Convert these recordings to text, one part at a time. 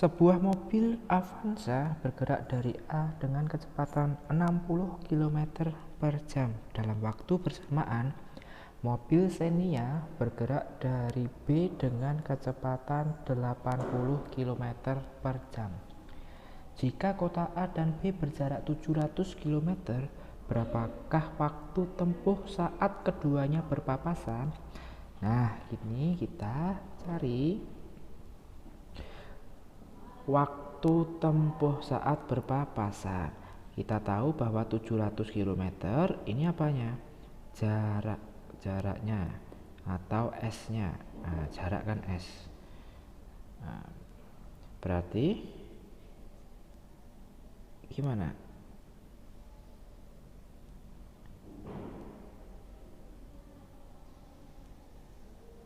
Sebuah mobil Avanza bergerak dari A dengan kecepatan 60 km per jam. Dalam waktu bersamaan, mobil Xenia bergerak dari B dengan kecepatan 80 km per jam. Jika kota A dan B berjarak 700 km, berapakah waktu tempuh saat keduanya berpapasan? Nah, ini kita cari waktu tempuh saat berpapasan. Kita tahu bahwa 700 km ini apanya? Jaraknya atau S-nya. Nah, jarak kan S. Nah, berarti gimana?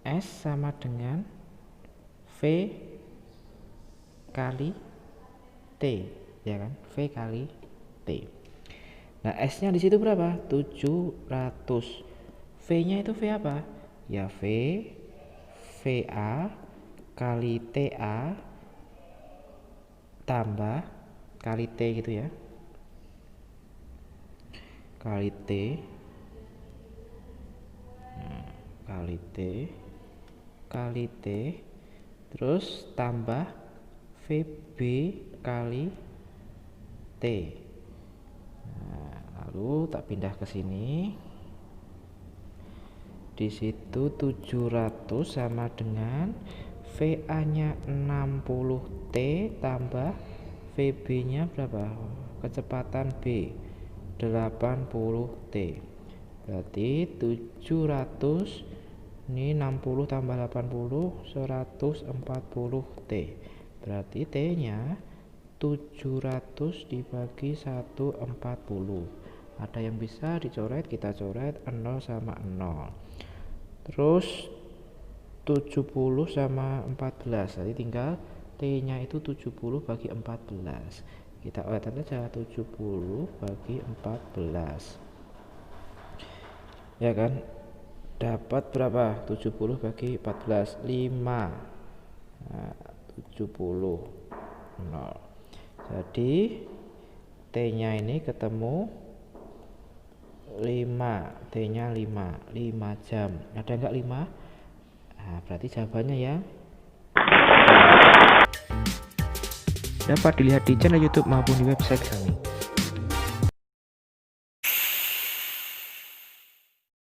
S sama dengan V kali T, ya kan? V kali T. Nah, S-nya di situ berapa? 700. V-nya itu V apa? Ya VA kali TA tambah kali T gitu ya. Kali T. Nah, kali T kali T terus tambah VB kali T. Nah, lalu tak pindah ke sini. Di situ 700 sama dengan VA-nya 60T tambah VB-nya berapa? Kecepatan B 80T. Berarti 700 ini 60 tambah 80 140T. Berarti T-nya 700 dibagi 140. Ada yang bisa dicoret, kita coret 0 sama 0. Terus 70 sama 14. Jadi tinggal T-nya itu 70 bagi 14. Kita lihat aja 70 bagi 14. Ya kan? Dapat berapa? 70 bagi 14 5. Nah, 70 0. Jadi T nya ini ketemu 5, T nya 5 jam. Ada enggak 5? Nah, berarti jawabannya ya dapat dilihat di channel YouTube maupun di website kami.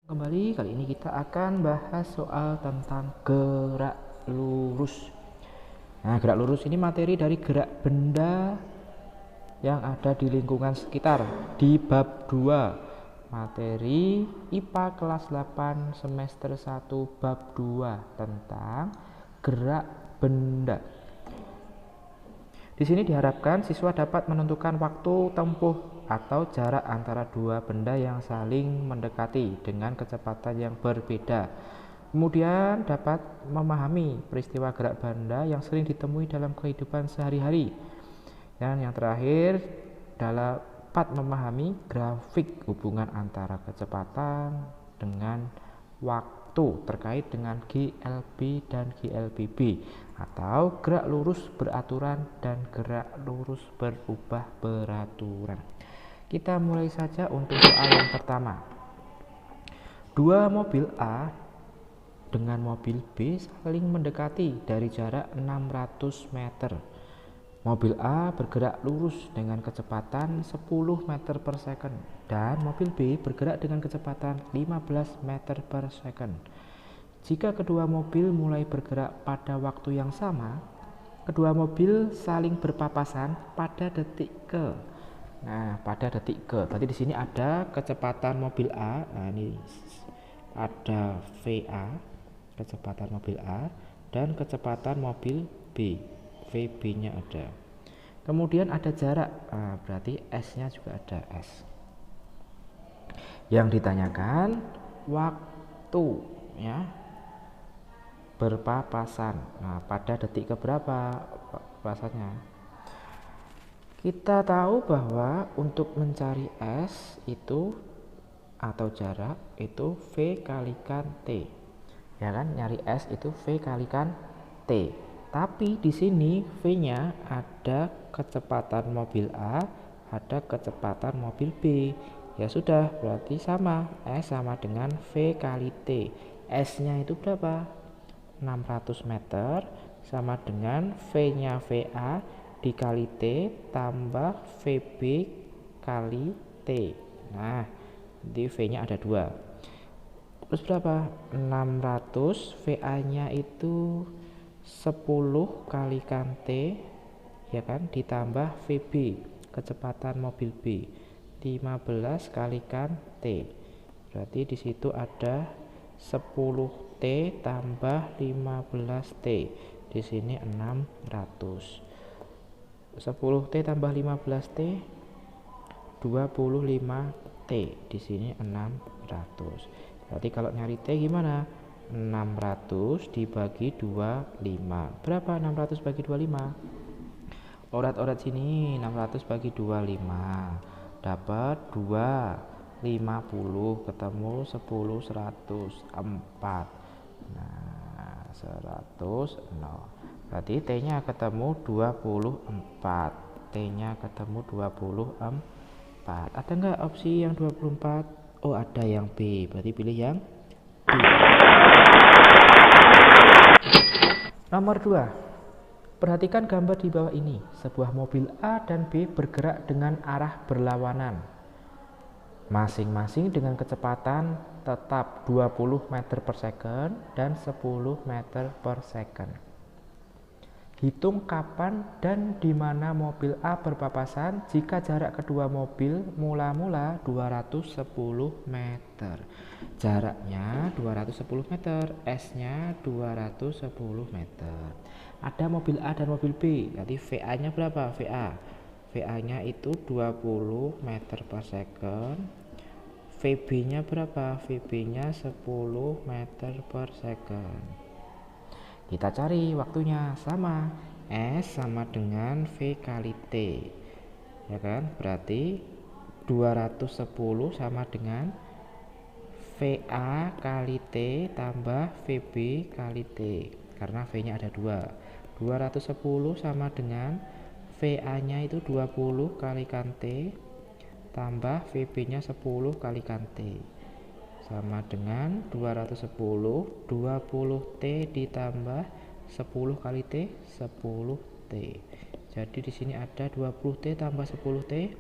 Kembali, kali ini kita akan bahas soal tentang gerak lurus. Nah, gerak lurus ini materi dari gerak benda yang ada di lingkungan sekitar di bab 2 materi IPA kelas 8 semester 1 bab 2 tentang gerak benda. Di sini diharapkan siswa dapat menentukan waktu tempuh atau jarak antara dua benda yang saling mendekati dengan kecepatan yang berbeda. Kemudian dapat memahami peristiwa gerak benda yang sering ditemui dalam kehidupan sehari-hari. Dan yang terakhir dapat memahami grafik hubungan antara kecepatan dengan waktu terkait dengan GLB dan GLBB atau gerak lurus beraturan dan gerak lurus berubah beraturan. Kita mulai saja untuk soal yang pertama. Dua mobil A dengan mobil B saling mendekati dari jarak 600 meter. Mobil A bergerak lurus dengan kecepatan 10 meter per second dan mobil B bergerak dengan kecepatan 15 meter per second. Jika kedua mobil mulai bergerak pada waktu yang sama, kedua mobil saling berpapasan pada detik ke. Nah, pada detik ke. Berarti di sini ada kecepatan mobil A. Nah, ini ada VA, kecepatan mobil A, dan kecepatan mobil B. VB-nya ada. Kemudian ada jarak. Nah, berarti S-nya juga ada S. Yang ditanyakan waktu, ya. Berpapasan. Nah, pada detik keberapa papasannya? Kita tahu bahwa untuk mencari S itu atau jarak itu V kalikan T. Ya kan? Nyari S itu V kalikan T. Tapi di sini V-nya ada kecepatan mobil A, ada kecepatan mobil B. Ya sudah, berarti sama. S sama dengan V kali T. S-nya itu berapa? 600 meter sama dengan V-nya VA dikali T tambah VB kali T. Nah, di V-nya ada 2. Terus berapa? 600, VA-nya itu 10 kalikan T, ya kan, ditambah VB kecepatan mobil B 15 kalikan T. Berarti di situ ada 10 T tambah 15 T. Di sini 600. 10 T tambah 15 T 25 T. Di sini 600. Berarti kalau nyari T gimana? 600 dibagi 25. Berapa 600 bagi 25? Orat-orat sini, 600 bagi 25 dapat 250, ketemu 10 100 4. Nah, 100 0. Berarti T nya ketemu 24. T nya ketemu 24. Ada nggak opsi yang 24? Oh, ada yang B. Berarti pilih yang B. Nomor 2. Perhatikan gambar di bawah ini. Sebuah mobil A dan B bergerak dengan arah berlawanan, masing-masing dengan kecepatan tetap 20 meter per second dan 10 meter per second. Hitung kapan dan di mana mobil A berpapasan jika jarak kedua mobil mula-mula 210 meter. Jaraknya 210 meter, S-nya 210 meter. Ada mobil A dan mobil B, jadi VA-nya berapa? VA-nya itu 20 meter per second. VB-nya berapa? VB-nya 10 meter per second. Kita cari waktunya, sama. S sama dengan V kali T. Ya kan? Berarti 210 sama dengan VA kali T tambah VB kali T. Karena V-nya ada 2. 210 sama dengan VA-nya itu 20 kalikan T tambah VB-nya 10 kalikan T. Sama dengan 210 20T ditambah 10 kali T 10T. Jadi di sini ada 20T tambah 10T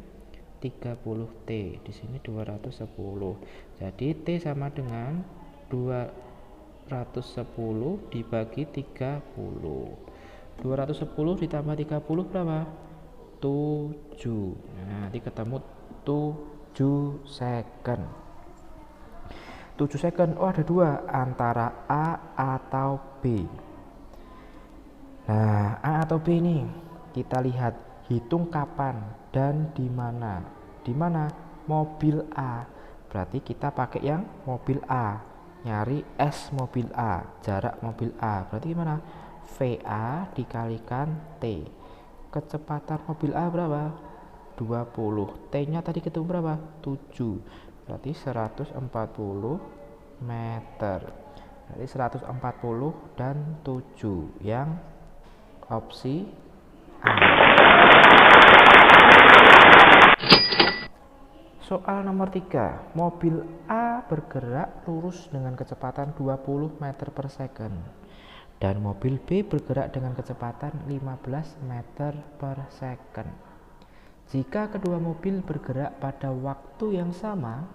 30T. Di sini 210. Jadi T sama dengan 210 dibagi 30. 210 ditambah 30 berapa? 7. Nah, nanti ketemu 7 second. 7 second. Oh, ada 2 antara A atau B. Nah, A atau B ini kita lihat, hitung kapan dan di mana. Di mana? Mobil A. Berarti kita pakai yang mobil A. Nyari S mobil A, jarak mobil A. Berarti gimana? VA dikalikan T. Kecepatan mobil A berapa? 20. T-nya tadi ketemu berapa? 7. Berarti 140 meter. Berarti 140 dan 7 yang opsi A. Soal nomor 3. Mobil A bergerak lurus dengan kecepatan 20 meter per second dan mobil B bergerak dengan kecepatan 15 meter per second. Jika kedua mobil bergerak pada waktu yang sama,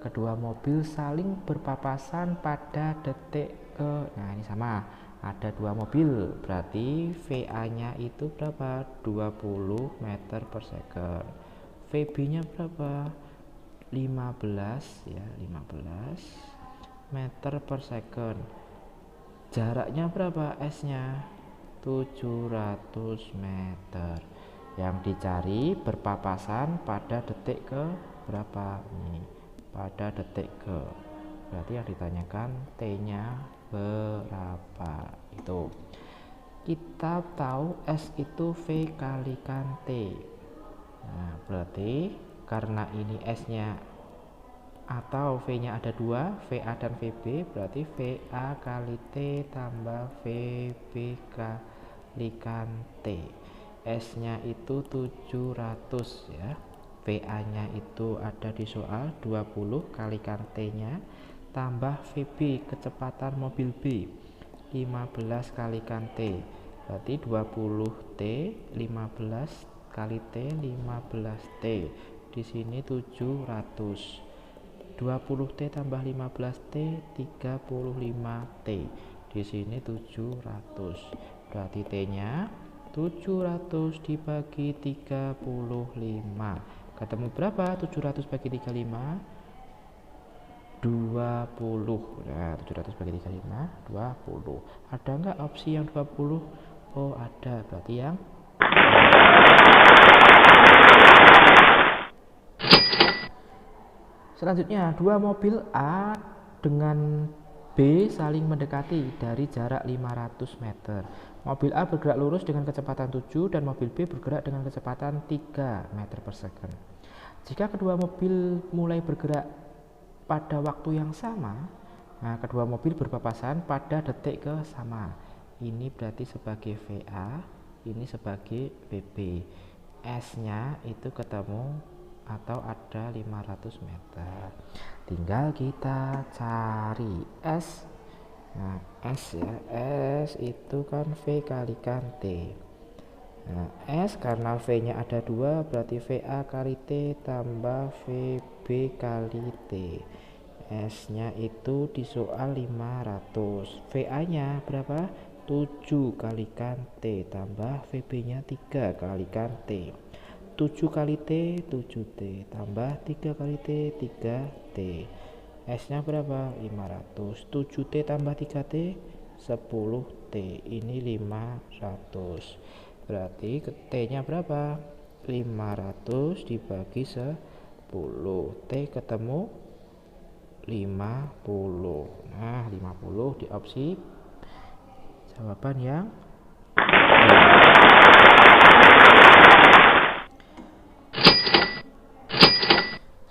kedua mobil saling berpapasan pada detik ke. Nah, ini sama. Ada 2 mobil, berarti VA-nya itu berapa? 20 meter per second. VB-nya berapa? 15 ya, 15 meter per second. Jaraknya berapa? S-nya 700 meter. Yang dicari berpapasan pada detik ke berapa? Nih, pada detik ke. Berarti yang ditanyakan T-nya berapa. Itu kita tahu S itu V kalikan T. Nah, berarti karena ini S-nya atau V-nya ada 2, VA dan VB, berarti VA kali T tambah VB kalikan T. S nya itu 700 ya. VA nya itu ada di soal 20 kalikan T nya tambah VB kecepatan mobil B 15 kalikan T, berarti 20 T 15 kali T 15 T, di sini 700. 20 T tambah 15 T 35 T, di sini 700. Berarti T nya 700 dibagi 35, ketemu berapa? 700 bagi 35 20. Nah, 700 bagi 35 20. Ada nggak opsi yang 20? Oh, ada. Berarti yang selanjutnya, dua mobil A dengan B saling mendekati dari jarak 500 meter. Mobil A bergerak lurus dengan kecepatan 7 dan mobil B bergerak dengan kecepatan 3 meter per second. Jika kedua mobil mulai bergerak pada waktu yang sama, nah kedua mobil berpapasan pada detik ke sama. Ini berarti sebagai VA, ini sebagai VB. S nya itu ketemu atau ada 500 meter. Tinggal kita cari S. Nah, S ya, S itu kan V kalikan T. Nah, S karena V nya ada 2, berarti VA kali T tambah VB kali T. S nya itu di soal 500. VA nya berapa? 7 kalikan T tambah VB nya 3 kalikan T. 7 kali T 7T tambah 3 kali T 3T. S nya berapa? 500. 7T tambah 3T 10T. Ini 500. Berarti T nya berapa? 500 dibagi 10. T ketemu 50. Nah, 50 di opsi jawaban yang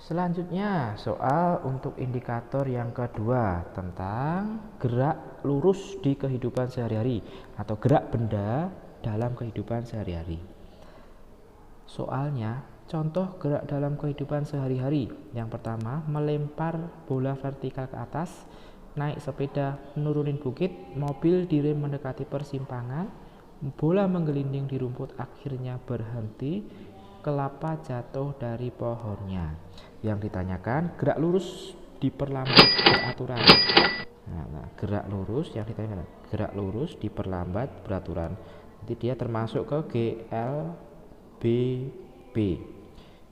selanjutnya, soal untuk indikator yang kedua tentang gerak lurus di kehidupan sehari-hari atau gerak benda dalam kehidupan sehari-hari. Soalnya, contoh gerak dalam kehidupan sehari-hari. Yang pertama, melempar bola vertikal ke atas, naik sepeda menurunin bukit, mobil direm mendekati persimpangan, bola menggelinding di rumput akhirnya berhenti, kelapa jatuh dari pohonnya. Yang ditanyakan gerak lurus diperlambat beraturan. Nah, gerak lurus yang ditanyakan gerak lurus diperlambat beraturan. Jadi dia termasuk ke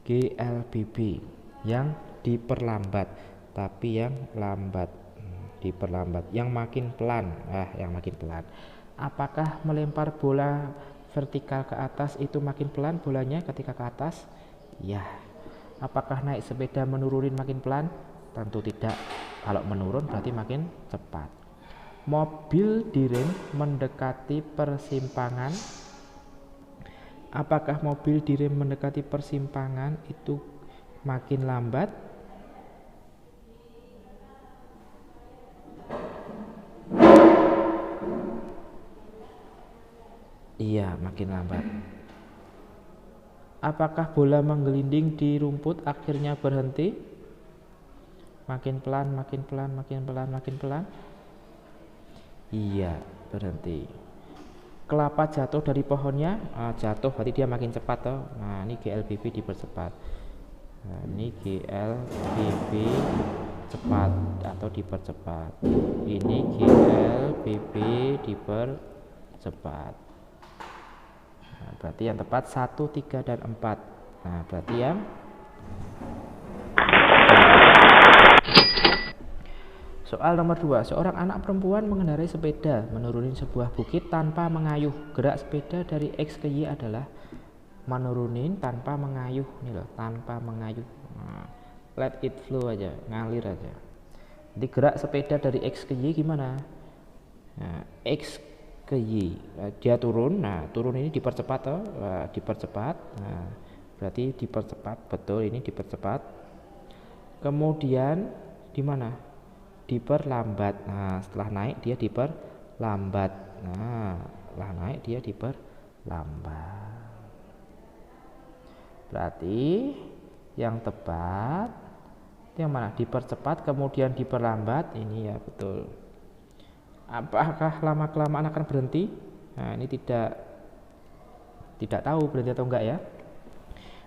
GLBB yang diperlambat, tapi yang lambat diperlambat, yang makin pelan. Yang makin pelan. Apakah melempar bola vertikal ke atas itu makin pelan bolanya ketika ke atas? Ya. Apakah naik sepeda menurunin makin pelan? Tentu tidak. Kalau menurun berarti makin cepat. Mobil direm mendekati persimpangan. Apakah mobil direm mendekati persimpangan itu makin lambat? Iya, makin lambat. Apakah bola menggelinding di rumput akhirnya berhenti? Makin pelan, makin pelan, makin pelan, makin pelan. Iya, berhenti. Kelapa jatuh dari pohonnya, jatuh berarti dia makin cepat toh. Nah, ini GLBB dipercepat. Nah, ini GLBB cepat atau dipercepat. Ini GLBB dipercepat. Nah, berarti yang tepat 1, 3, dan 4. Nah, berarti yang soal nomor 2. Seorang anak perempuan mengendarai sepeda menurunin sebuah bukit tanpa mengayuh. Gerak sepeda dari X ke Y adalah menurunin tanpa mengayuh. Ini loh, tanpa mengayuh. Nah, let it flow aja, ngalir aja. Jadi gerak sepeda dari X ke Y gimana? Nah, X ke Y, dia turun. Nah, turun ini dipercepat toh, dipercepat. Nah, berarti dipercepat, betul, ini dipercepat. Kemudian di mana? Diperlambat. Nah, setelah naik dia diperlambat. Nah, Lah naik dia diperlambat. Berarti yang tepat yang mana? Dipercepat kemudian diperlambat. Ini ya betul. Apakah lama-kelamaan akan berhenti? Nah, ini tidak tahu berhenti atau enggak ya.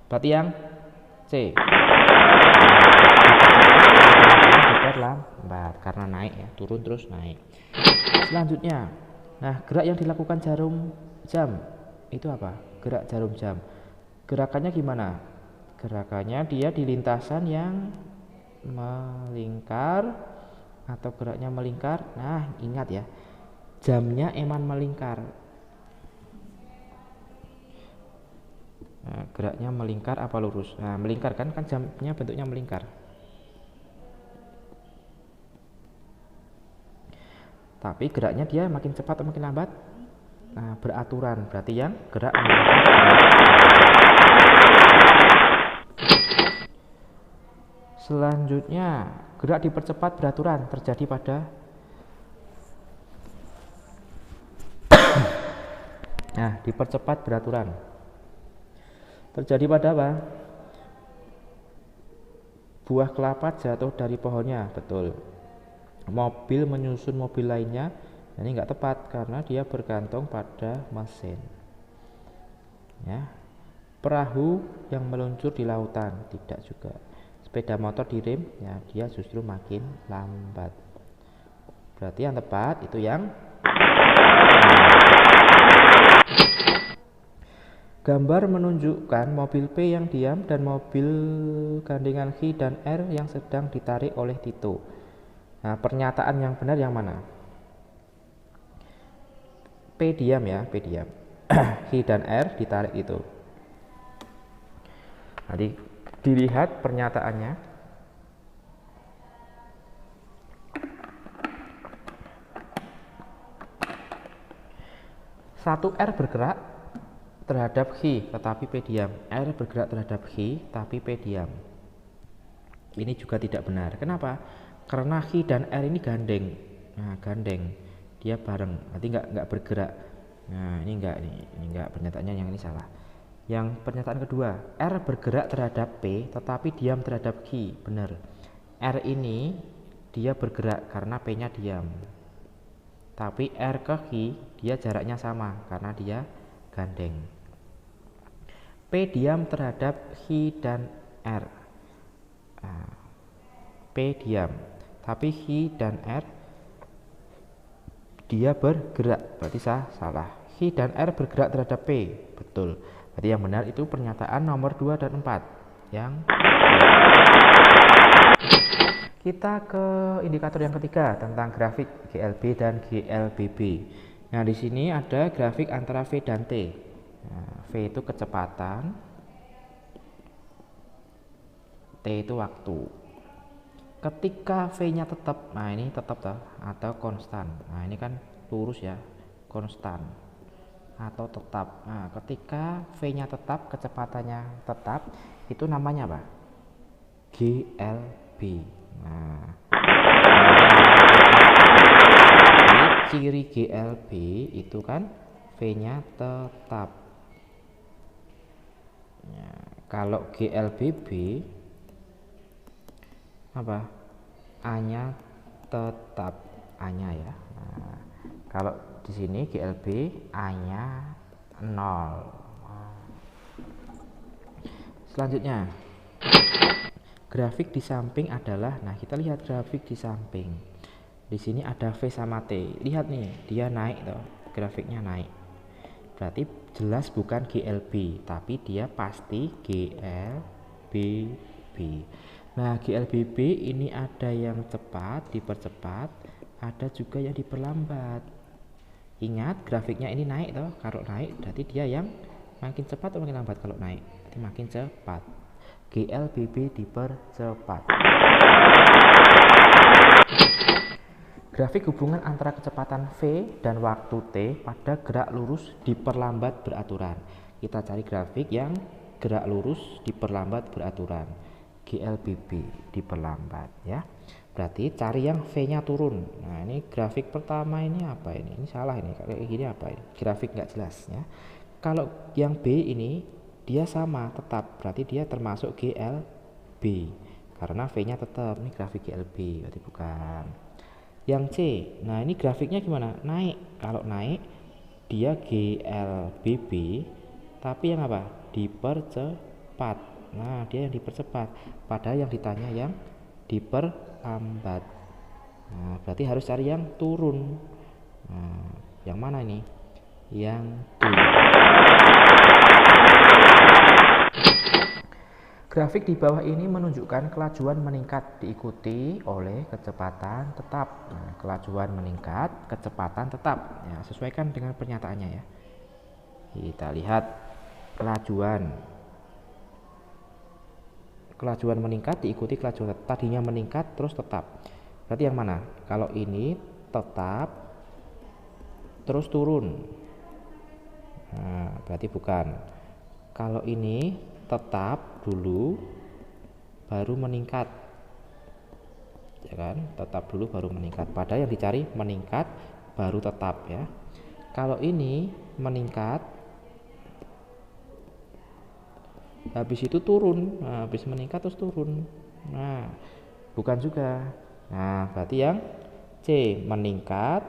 Berarti yang C. Diperlambat karena naik ya, turun terus naik. Selanjutnya, nah gerak yang dilakukan jarum jam itu apa? Gerak jarum jam. Gerakannya gimana? Gerakannya dia di lintasan yang melingkar atau geraknya melingkar. Nah, ingat ya, jamnya eman melingkar. Nah, geraknya melingkar apa lurus? Nah, melingkar kan jamnya bentuknya melingkar. Tapi geraknya dia makin cepat atau makin lambat? Nah, beraturan. Berarti yang gerak melingkar. Selanjutnya, gerak dipercepat beraturan terjadi pada nah, dipercepat beraturan terjadi pada apa? Buah kelapa jatuh dari pohonnya, betul. Mobil menyusun mobil lainnya, ini enggak tepat karena dia bergantung pada mesin. Ya. Perahu yang meluncur di lautan, tidak juga. Sepeda motor direm, ya dia justru makin lambat. Berarti yang tepat itu yang gambar menunjukkan mobil P yang diam dan mobil gandengan H dan R yang sedang ditarik oleh Tito. Nah, pernyataan yang benar yang mana? P diam ya, P diam. H dan R ditarik itu. Nanti dilihat pernyataannya. Satu R bergerak terhadap H tetapi P diam. R bergerak terhadap H tapi P diam. Ini juga tidak benar. Kenapa? Karena H dan R ini gandeng. Nah, gandeng. Dia bareng. Nanti nggak bergerak. Nah, ini enggak pernyataannya yang ini salah. Yang pernyataan kedua, R bergerak terhadap P tetapi diam terhadap Q. Benar. R ini dia bergerak karena P-nya diam. Tapi R ke Q dia jaraknya sama karena dia gandeng. P diam terhadap Q dan R. Nah, P diam, tapi Q dan R dia bergerak. Berarti salah. Q dan R bergerak terhadap P. Betul. Berarti yang benar itu pernyataan nomor 2 dan 4. Yang kita ke indikator yang ketiga tentang grafik GLB dan GLBB. Nah, di sini ada grafik antara V dan T. Nah, V itu kecepatan, T itu waktu. Ketika V-nya tetap, nah ini tetap atau konstan. Nah, ini kan lurus ya, konstan atau tetap. Nah, ketika V-nya tetap, kecepatannya tetap, itu namanya apa? GLB. Nah, ciri GLB itu kan V-nya tetap. Ya, kalau GLBB apa? A-nya tetap, A-nya ya. Nah, kalau di sini GLB A-nya 0. Selanjutnya, grafik di samping adalah, nah kita lihat grafik di samping. Di sini ada V sama T. Lihat nih, dia naik toh, grafiknya naik. Berarti jelas bukan GLB, tapi dia pasti GLBB. Nah, GLBB ini ada yang cepat, dipercepat, ada juga yang diperlambat. Ingat grafiknya ini naik toh, kalau naik berarti dia yang makin cepat atau makin lambat? Kalau naik berarti makin cepat. GLBB dipercepat. Grafik hubungan antara kecepatan V dan waktu T pada gerak lurus diperlambat beraturan. Kita cari grafik yang gerak lurus diperlambat beraturan. GLBB diperlambat ya. Berarti cari yang V-nya turun. Nah, ini grafik pertama ini apa ini? Ini salah ini. Kayak gini apa ini? Grafik nggak jelas ya. Kalau yang B ini dia sama tetap, berarti dia termasuk GLB karena V-nya tetap. Ini grafik GLB, berarti bukan. Yang C, nah ini grafiknya gimana? Naik. Kalau naik dia GLBB, tapi yang apa? Dipercepat. Nah, dia yang dipercepat. Padahal yang ditanya yang diperlambat. Nah, berarti harus cari yang turun. Nah, yang mana ini? Yang D. Grafik di bawah ini menunjukkan kelajuan meningkat diikuti oleh kecepatan tetap. Nah, kelajuan meningkat, kecepatan tetap. Ya, sesuaikan dengan pernyataannya ya. Kita lihat kelajuan. Kelajuan meningkat diikuti kelajuan tetap. Tadinya meningkat terus tetap. Berarti yang mana? Kalau ini tetap terus turun. Nah, berarti bukan. Kalau ini tetap dulu baru meningkat, ya kan? Tetap dulu baru meningkat. Padahal yang dicari meningkat baru tetap ya. Kalau ini meningkat, habis itu turun. Nah, habis meningkat terus turun. Nah, bukan juga. Nah, berarti yang C meningkat,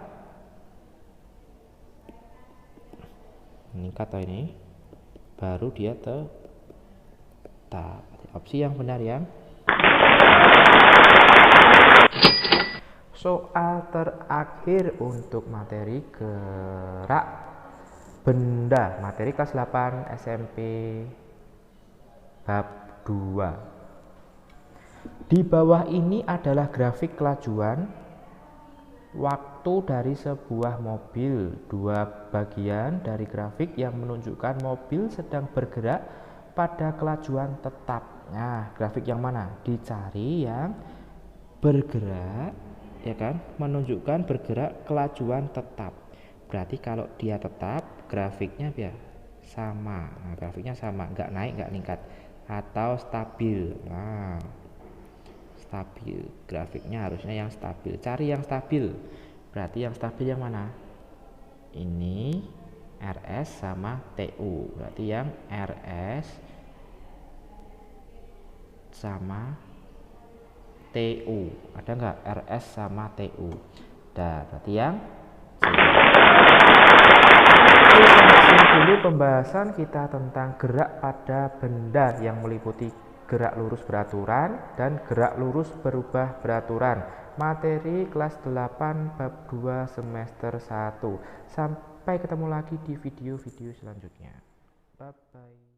atau ini baru dia tetap. Opsi yang benar yang soal terakhir untuk materi gerak benda, materi kelas 8 SMP bab 2. Di bawah ini adalah grafik kelajuan waktu dari sebuah mobil. Dua bagian dari grafik yang menunjukkan mobil sedang bergerak pada kelajuan tetap. Nah, grafik yang mana? Dicari yang bergerak, ya kan? Menunjukkan bergerak kelajuan tetap. Berarti kalau dia tetap, grafiknya ya sama. Nah, grafiknya sama, nggak naik, nggak meningkat, atau stabil. Nah, stabil. Grafiknya harusnya yang stabil. Cari yang stabil. Berarti yang stabil yang mana? Ini RS sama TU. Berarti yang RS sama TU. Ada nggak RS sama TU? Nah, berarti yang C. Oke, dulu pembahasan kita tentang gerak pada benda yang meliputi gerak lurus beraturan dan gerak lurus berubah beraturan. Materi kelas 8 bab 2 semester 1. Sampai ketemu lagi di video-video selanjutnya. Bye bye.